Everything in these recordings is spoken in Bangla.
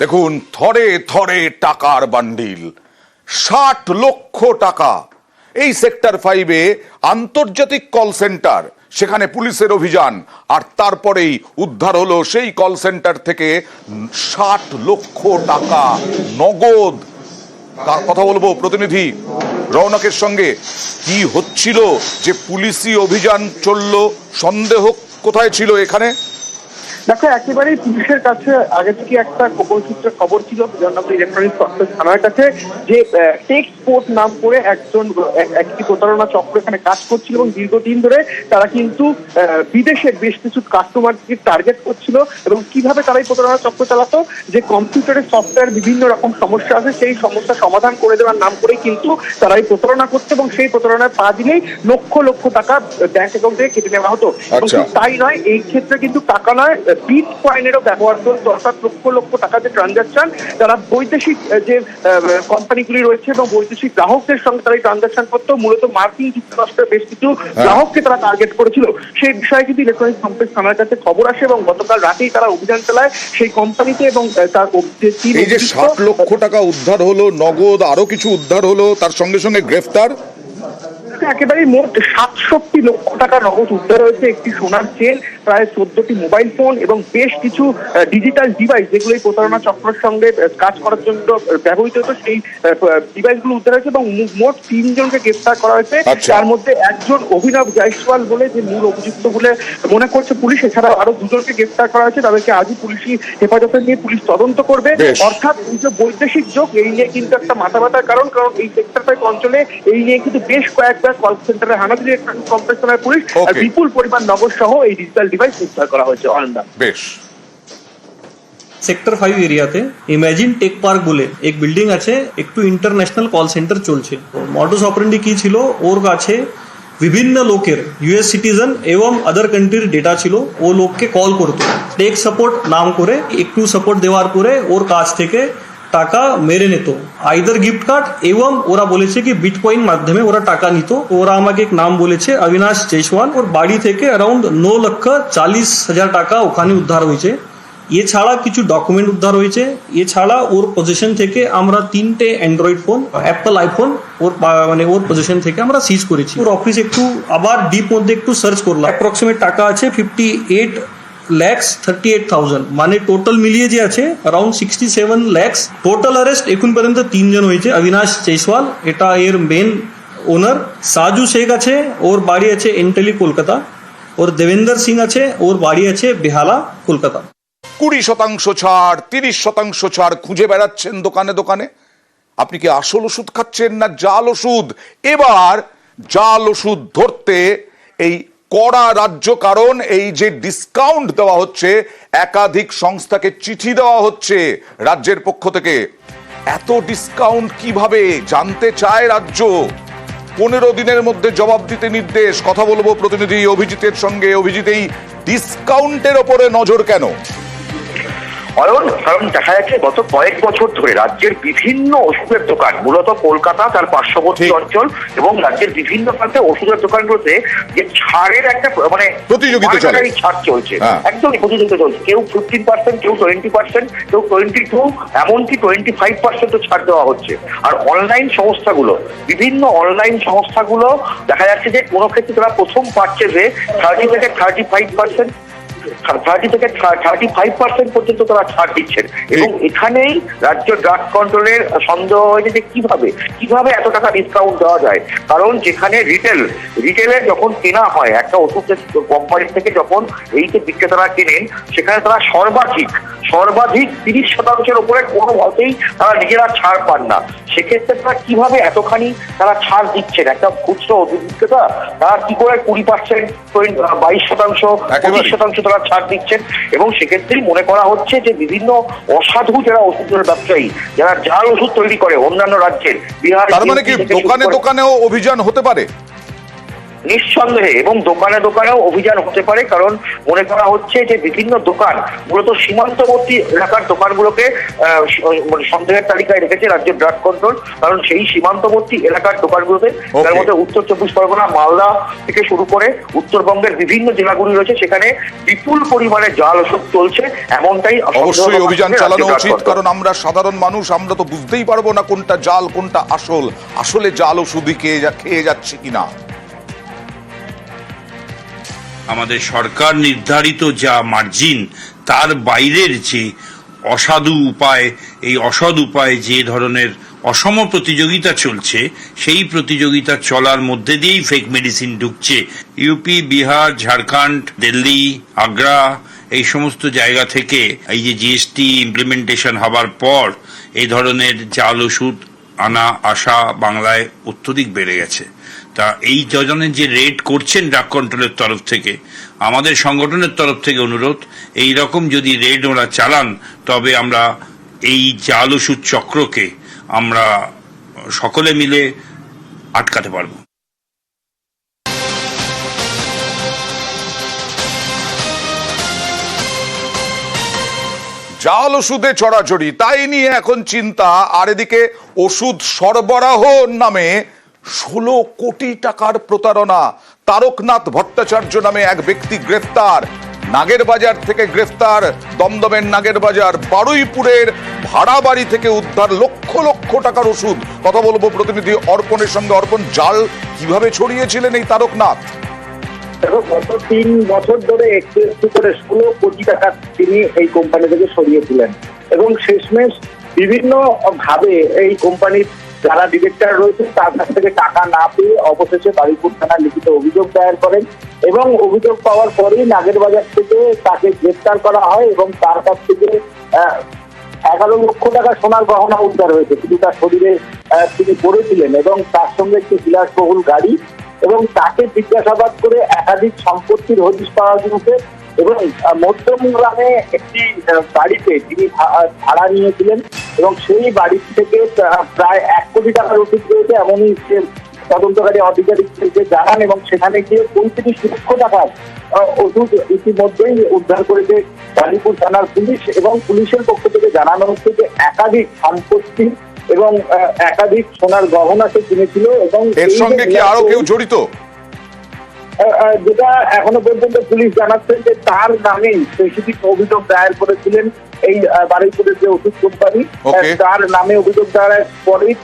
দেখুন, থরে থরে টাকার বান্ডিল, 60 লক্ষ টাকা। এই সেক্টর 5-এ আন্তর্জাতিক কল সেন্টার, সেখানে পুলিশের অভিযান, আর তারপরেই উদ্ধার হলো সেই কল সেন্টার থেকে 60 লক্ষ টাকা নগদ। কথা বলবো প্রতিনিধি রৌনকের সঙ্গে। কি হচ্ছিল যে পুলিশি অভিযান চললো, সন্দেহ কোথায় ছিল এখানে? দেখো, একেবারেই পুলিশের কাছে আগে থেকে একটা গোপন সূত্রে খবর ছিল বিধাননগর ইলেকট্রনিক্স থানার কাছে যে টেক্সপোর্ট নাম করে একটি প্রতারণা চক্র এখানে কাজ করছিল এবং দীর্ঘদিন ধরে তারা কিন্তু বিদেশের বেশ কিছু কাস্টমারকে টার্গেট করছিল এবং কিভাবে তারা এই প্রতারণা চক্র চালাতো, যে কম্পিউটারের সফটওয়্যার বিভিন্ন রকম সমস্যা আছে, সেই সমস্যা সমাধান করে দেওয়ার নাম করেই কিন্তু তারা এই প্রতারণা করতো এবং সেই প্রতারণায় পা দিলেই লক্ষ লক্ষ টাকা ব্যাংক অ্যাকাউন্ট থেকে কেটে নেওয়া হতো। এবং তাই নয়, এই ক্ষেত্রে কিন্তু টাকা নয়, বিটকয়েনেরও ব্যবহার করতো, অর্থাৎ লক্ষ লক্ষ টাকা যে ট্রানজাকশন তারা বৈদেশিক যে কোম্পানিগুলি রয়েছে এবং বৈদেশিক গ্রাহকদের সঙ্গে তারা এই ট্রানজাকশন করতো। মূলত মার্কিন যুক্তরাষ্ট্রের বেশ কিছু গ্রাহককে তারা টার্গেট করেছিল। সেই বিষয়ে কিন্তু ইলেকট্রনিক্স কমপ্লেক্স থানার কাছে খবর আসে এবং গতকাল রাতেই তারা অভিযান চালায় সেই কোম্পানিতে এবং তার এই যে 60 লক্ষ টাকা উদ্ধার হলো নগদ, আরো কিছু উদ্ধার হলো, তার সঙ্গে সঙ্গে গ্রেফতার। একেবারেই মোট 67 লক্ষ টাকা নগদ উদ্ধার হয়েছে, একটি সোনার চেন, প্রায় 14টি মোবাইল ফোন এবং বেশ কিছু ডিজিটাল ডিভাইস যেগুলো এই প্রতারণা চক্রের সঙ্গে কাজ করার জন্য ব্যবহৃত হতো, সেই ডিভাইসগুলো উদ্ধার হয়েছে এবং মোট 3 জনকে গ্রেফতার করা হয়েছে। তার মধ্যে একজন অভিনব জয়সওয়াল বলে যে মূল অভিযুক্ত বলে মনে করছে পুলিশ। এছাড়াও আরো 2 জনকে গ্রেফতার করা হয়েছে, তাদেরকে আজই পুলিশি হেফাজতে নিয়ে পুলিশ তদন্ত করবে। অর্থাৎ এই যে বৈদেশিক যোগ, এই নিয়ে কিন্তু একটা মাথা ব্যথার কারণ এই সেক্টর 5 অঞ্চলে এই নিয়ে কিন্তু বেশ কয়েকবার কল সেন্টারে হানা দিয়ে কমপ্লেক্স থানার পুলিশ বিপুল পরিমাণ নগদ সহ এই ডিজিটাল ডিভাইস উদ্ধার করা হয়েছে। অনন্দা, বেশ। সেক্টর 5 এরিয়াতে ইমাজিন টেক পার্ক বলে এক বিল্ডিং আছে, একটু ইন্টারন্যাশনাল কল সেন্টার চলছে। মডাস অপারেন্ডি কি ছিল, ওর কাছে বিভিন্ন লোকের ইউএস সিটিজেন এবং আদার কান্ট্রির ডেটা ছিল, ও লোককে কল করতো টেক সাপোর্ট নাম করে। একটু সাপোর্ট দেওয়ার পরে ওর কাছ থেকে টাকা মেরে নিত, আইদার গিফট কার্ড এবং ওরা বলেছে কি বিটকয়েন মাধ্যমে ওরা টাকা নিত। ওরা আমাকে এক নাম বলেছে, অবিনাশ জয়সওয়াল। ওর বাড়ি থেকে অ্যারাউন্ড 9,40,000 টাকা ওখানে উদ্ধার হয়েছে। এছাড়া কিছু ডকুমেন্ট উদ্ধার হয়েছে। এছাড়া ওর পজিশন থেকে আমরা 3টে অ্যান্ড্রয়েড ফোন, অ্যাপল আইফোন ওর পজিশন থেকে আমরা সিজ করেছি। ওর অফিস একটু আবার ডিপ মধ্যে একটু সার্চ করলাম। অ্যাপ্রক্সিমেট টাকা আছে 58,38,000, মানে টোটাল মিলিয়ে যে আছে अराउंड 67 লাখ। টোটাল অ্যারেস্ট এখন পর্যন্ত 3 জন হয়েছে। অবিনাশ জয়সওয়াল, এটা এর মেন ওনার। সাজু শেখ আছে, ওর বাড়ি আছে এন্টেলি কলকাতা। ওর দেবেন্দর সিং আছে, ওর বাড়ি আছে বেহালা কলকাতা। 20% ছাড়, 30% ছাড় খুঁজে বেড়াচ্ছেন দোকানে দোকানে। আপনি কি আসল ওষুধ খাচ্ছেন না জাল ওষুধ? এবার জাল ওষুধ ধরতে এই কড়া রাজ্য, কারণ এই যে ডিসকাউন্ট দেওয়া হচ্ছে, একাধিক সংস্থাকে চিঠি দেওয়া হচ্ছে রাজ্যের পক্ষ থেকে। এত ডিসকাউন্ট কিভাবে জানতে চায় রাজ্য। 15 দিনের মধ্যে জবাব দিতে নির্দেশ। কথা বলবো প্রতিনিধি অভিজিতের সঙ্গে। অভিজিৎ, এই ডিসকাউন্টের ওপরে নজর কেন? কারণ দেখা যাচ্ছে গত কয়েক বছর ধরে রাজ্যের বিভিন্ন ওষুধের দোকান, মূলত কলকাতা তার পার্শ্ববর্তী অঞ্চল এবং রাজ্যের বিভিন্ন প্রান্তে ওষুধের দোকানগুলোতে যে ছাড়ের একটা মানে প্রতিযোগিতা চলে, ছাড় চলছে, একদমই প্রতিযোগিতা চলছে। কেউ 15%, কেউ 20%, কেউ 22, এমনকি 25% ছাড় দেওয়া হচ্ছে। আর অনলাইন সংস্থাগুলো, বিভিন্ন অনলাইন সংস্থাগুলো দেখা যাচ্ছে যে কোনো ক্ষেত্রে তারা প্রথম পারচেজে 30 থেকে 35%, 30 থেকে 35% পর্যন্ত তারা ছাড় দিচ্ছেন। এবং এখানেই রাজ্য ড্রাগ কন্ট্রোলের সন্দেহ হয়েছে যে কিভাবে এত টাকা ডিসকাউন্ট দেওয়া যায়। কারণ যেখানে রিটেলে যখন কেনা হয় একটা ওষুধ কোম্পানি থেকে, যখন এই যে বিক্রেতারা কেনেন, সেখানে তারা সর্বাধিক 30% উপরে কোনো মতেই তারা নিজেরা ছাড় পান না। সেক্ষেত্রে তারা কিভাবে এতখানি তারা ছাড় দিচ্ছেন? একটা খুচরো ওষুধ বিক্রেতা তারা কি করে 20%, 22%, 25% তারা ছাড় দিচ্ছেন। এবং সেক্ষেত্রেই মনে করা হচ্ছে যে বিভিন্ন অসাধু যারা ওষুধের ব্যবসায়ী, যারা জাল ওষুধ তৈরি করে অন্যান্য রাজ্যের, বিহার, তার মানে কি দোকানে দোকানেও অভিযান হতে পারে? নিঃসন্দেহে, এবং দোকানে দোকানেও অভিযান হতে পারে, কারণ মনে করা হচ্ছে যে বিভিন্ন দোকান মূলত সীমান্তবর্তী এলাকার দোকানগুলোকে সন্দেহের তালিকায় রেখেছে রাজ্য ড্রাগ কন্ট্রোল, কারণ সেই সীমান্তবর্তী এলাকার দোকানগুলোতে, তার মধ্যে উত্তর 24 পরগনা, মালদা থেকে শুরু করে উত্তরবঙ্গের বিভিন্ন জেলাগুলি রয়েছে, সেখানে বিপুল পরিমাণে জাল ওষুধ চলছে, এমনটাই অবশ্যই অভিযান চালানো উচিত, কারণ আমরা সাধারণ মানুষ, আমরা তো বুঝতেই পারবো না কোনটা জাল কোনটা আসলে জাল ওষুধই খেয়ে যাচ্ছে কিনা। আমাদের সরকার নির্ধারিত যা মার্জিন, তার বাইরের যে অসাধু উপায়, এই অসৎ উপায়ে যে ধরনের অসম প্রতিযোগিতা চলছে, সেই প্রতিযোগিতা চলার মধ্যে দিয়েই ফেক মেডিসিন ঢুকছে। ইউপি, বিহার, ঝাড়খণ্ড, দিল্লি, আগ্রা, এই সমস্ত জায়গা থেকে এই যে জিএসটি ইমপ্লিমেন্টেশন হবার পর এই ধরনের জাল ওষুধ আনা আসা বাংলায় অত্যধিক বেড়ে গেছে। তা এই ধরনের যে রেড করছেন ড্রাগ কন্ট্রোলের তরফ থেকে, আমাদের সংগঠনের তরফ থেকে অনুরোধ, এই রকম যদি রেড ওরা চালান, তবে আমরা এই জাল ওষুধ চক্রকে আমরা সকলে মিলে আটকাতে পারবো। জাল ওষুধে চড়াচড়ি, তাই নিয়ে এখন চিন্তা। আর এদিকে ওষুধ সরবরাহ নামে 16 কোটি টাকার প্রতারণা। তারকনাথ ভট্টাচার্য নামে এক ব্যক্তি গ্রেফতার। নাগের বাজার থেকে গ্রেফতার, দমদমের নাগের বাজার, বারুইপুরের ভাড়া বাড়ি থেকে উদ্ধার লক্ষ লক্ষ টাকার ওষুধ। কথা বলবো প্রতিনিধি অর্পণের সঙ্গে। অর্পণ, জাল কিভাবে ছড়িয়েছিলেন এই তারকনাথ? গত 3 বছর ধরে একটু একটু করে 16 কোটি টাকা তিনি এই কোম্পানি থেকে সরিয়েছিলেন, এবং শেষমেশ বিভিন্ন ভাবে এই কোম্পানির যারা ডিরেক্টর রয়েছে তার কাছ থেকে টাকা না পেয়ে অবশেষে বারুইপুর থানায় লিখিত অভিযোগ দায়ের করেন, এবং অভিযোগ পাওয়ার পরেই নাগের বাজার থেকে তাকে গ্রেফতার করা হয়, এবং তার কাছ থেকে 11 লক্ষ টাকা সোনার গহনা উদ্ধার হয়েছে। কিন্তু তার শরীরে তিনি পড়েছিলেন, এবং তার সঙ্গে একটি বিলাসবহুল গাড়ি, এবং তাকে জিজ্ঞাসাবাদ করে একাধিক সম্পত্তির হদিশ পাওয়া গেছে। এবং মধ্যম গ্রামে একটি বাড়িতে তিনি ভাড়া নিয়েছিলেন, এবং সেই বাড়ি থেকে প্রায় 1 কোটি টাকার ওষুধ রয়েছে এমনই তদন্তকারী আধিকারিকদেরকে জানান, এবং সেখানে গিয়ে 35 লক্ষ টাকার ওষুধ ইতিমধ্যেই উদ্ধার করেছে বারুইপুর থানার পুলিশ। এবং পুলিশের পক্ষ থেকে জানানো হচ্ছে যে একাধিক সম্পত্তি এবং একাধিক সোনার গহনা সে কিনেছিল, এবং এর সঙ্গে কি আরো কেউ জড়িত? যেটা এখনো পর্যন্ত পুলিশ জানাচ্ছে যে তার নামেই স্পেসিফিক অভিযোগ দায়ের করেছিলেন এই বারুইপুরের যে ওষুধ কোম্পানি, তার নামে অভিযোগ দায়ের পরেই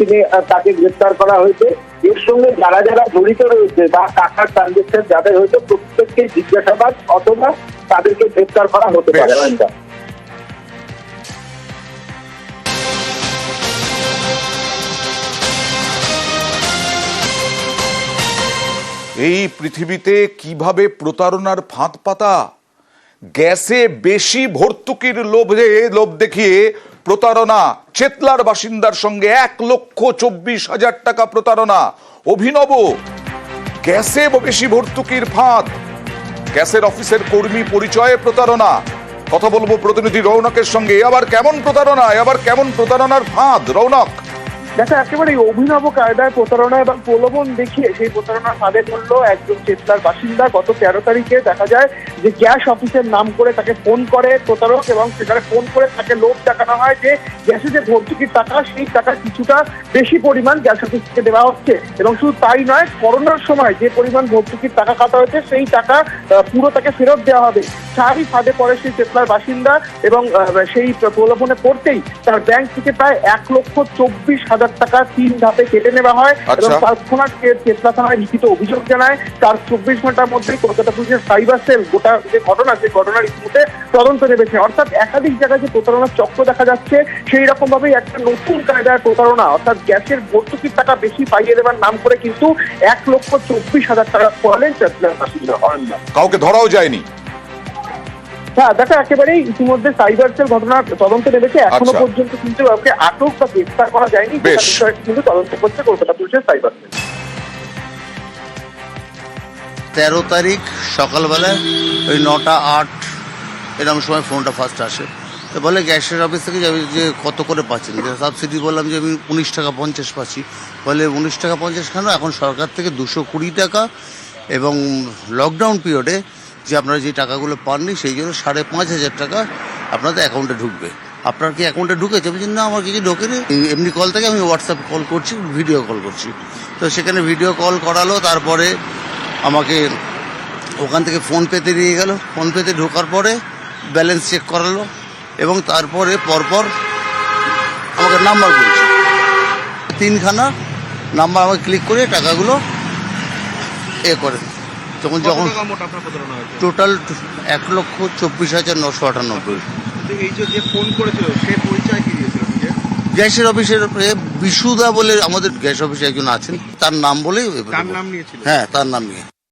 তাকে গ্রেফতার করা হয়েছে। এর সঙ্গে যারা যারা জড়িত রয়েছে বা টাকার ট্রানজেকশন যাদের হয়েছে প্রত্যেককে জিজ্ঞাসাবাদ অথবা তাদেরকে গ্রেফতার করা হতে পারে। এই পৃথিবীতে কিভাবে প্রতারণার ফাঁদ পাতা। গ্যাসে বেশি ভর্তুকির লোভ দেখিয়ে প্রতারণা। চেতলার বাসিন্দার সঙ্গে 1,24,000 টাকা প্রতারণা। অভিনব, গ্যাসে বেশি ভর্তুকির ফাঁদ। গ্যাসের অফিসের কর্মী পরিচয়ে প্রতারণা। কথা বলবো প্রতিনিধি রৌনকের সঙ্গে। আবার কেমন প্রতারণা, আবার কেমন প্রতারণার ফাঁদ? রৌনক, দেখা একেবারে অভিনব কায়দায় প্রতারণা এবং প্রলোভন দেখিয়ে সেই প্রতারণার ফাঁদে পড়লো একজন চেতলার বাসিন্দা। গত 13 তারিখে দেখা যায় যে গ্যাস অফিসের নাম করে তাকে ফোন করে প্রতারক, এবং সেখানে ফোন করে তাকে লোভ দেখানো হয় যে গ্যাসে যে ভর্তুকির টাকা, সেই টাকা কিছুটা বেশি পরিমাণ গ্যাস অফিস থেকে দেওয়া হচ্ছে। এবং শুধু তাই নয়, করোনার সময় যে পরিমাণ ভর্তুকির টাকা কাটা হয়েছে সেই টাকা পুরো তাকে ফেরত দেওয়া হবে। তারই ফাঁদে পড়ে সেই চেতলার বাসিন্দা, এবং সেই প্রলোভনে পড়তেই তার ব্যাংক থেকে প্রায় 1,24,000 টাকা 3 ধাপে কেটে নেওয়া হয়। এবং তৎক্ষণাৎ চেতলা থানায় লিখিত অভিযোগ জানায়। তার 24 ঘন্টার মধ্যেই কলকাতা পুলিশের সাইবার সেল গোটা যে ঘটনা, সেই ঘটনার ইতিমধ্যে তদন্ত নেমেছে। অর্থাৎ একাধিক জায়গায় যে প্রতারণার চক্র দেখা যাচ্ছে, সেই রকম ভাবেই একটা নতুন কায়দায় প্রতারণা, অর্থাৎ গ্যাসের ভর্তুকির টাকা বেশি পাইয়ে দেওয়ার নাম করে কিন্তু 1,24,000 টাকা করালেন চেতলার বাসিন্দা। কাউকে ধরাও যায়নি। হ্যাঁ, দেখা একেবারেই ইতিমধ্যে সাইবার সেল ঘটনার তদন্ত নেমেছে। এখনো পর্যন্ত কিন্তু কাউকে আটক বা গ্রেফতার করা যায়নি, কিন্তু তদন্ত করছে কলকাতা পুলিশের সাইবার সেল। 13 তারিখ সকালবেলায় ওই 9টা 8 এরকম সময় ফোনটা ফার্স্ট আসে। তো বলে গ্যাসের অফিস থেকে যাবে যে কত করে পাচ্ছেন সাবসিডি। বললাম যে আমি 19 টাকা 50 পাচ্ছি। বলে 19 টাকা 50 কেন, এখন সরকার থেকে 220 টাকা এবং লকডাউন পিরিয়ডে যে আপনারা যে টাকাগুলো পাননি সেই জন্য 5,500 টাকা আপনাদের অ্যাকাউন্টে ঢুকবে। আপনার কি অ্যাকাউন্টে ঢুকেছে? বলছেন না, আমার কিছু ঢোকেনি। এমনি কল থেকে আমি হোয়াটসঅ্যাপ কল করছি, ভিডিও কল করছি। তো সেখানে ভিডিও কল করালো, তারপরে আমাকে ওখান থেকে ফোনপেতে নিয়ে গেল। ফোনপেতে ঢোকার পরে ব্যালেন্স চেক করালো এবং তারপরে পরপর আমাকে নাম্বার বলছে, 3খানা নাম্বার আমাকে ক্লিক করে টাকাগুলো করে যখন টোটাল 1,24,998। গ্যাসের অফিসের বিশুদা বলে আমাদের গ্যাস অফিসে একজন আছেন, তার নাম বলেই, হ্যাঁ তার নাম নিয়ে